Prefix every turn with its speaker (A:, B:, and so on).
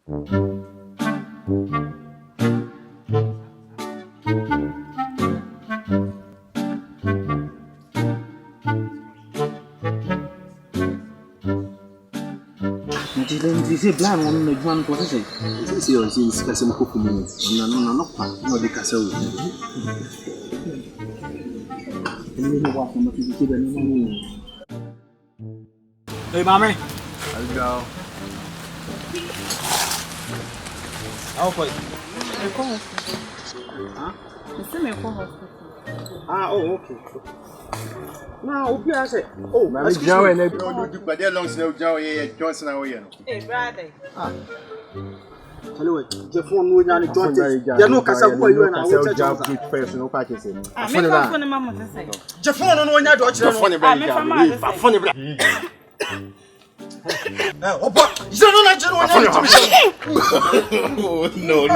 A: Dice plan on the one position. This is Casim Cooking. No, the castle. Hey, mommy.
B: Let's go.
A: How for it?
C: Huh?
A: Oh, okay. Now, okay, I say. Oh,
B: Mammy Joe and they do
D: but they're long snow Joe, Johnson.
C: Hey, brother.
A: Hello, the phone will not join. You're no Casa for you and I will tell you
B: personal package.
C: I'm going to Mamma to say.
A: Jeffon on one yard, funny, funny. Oh, but you're not
C: No.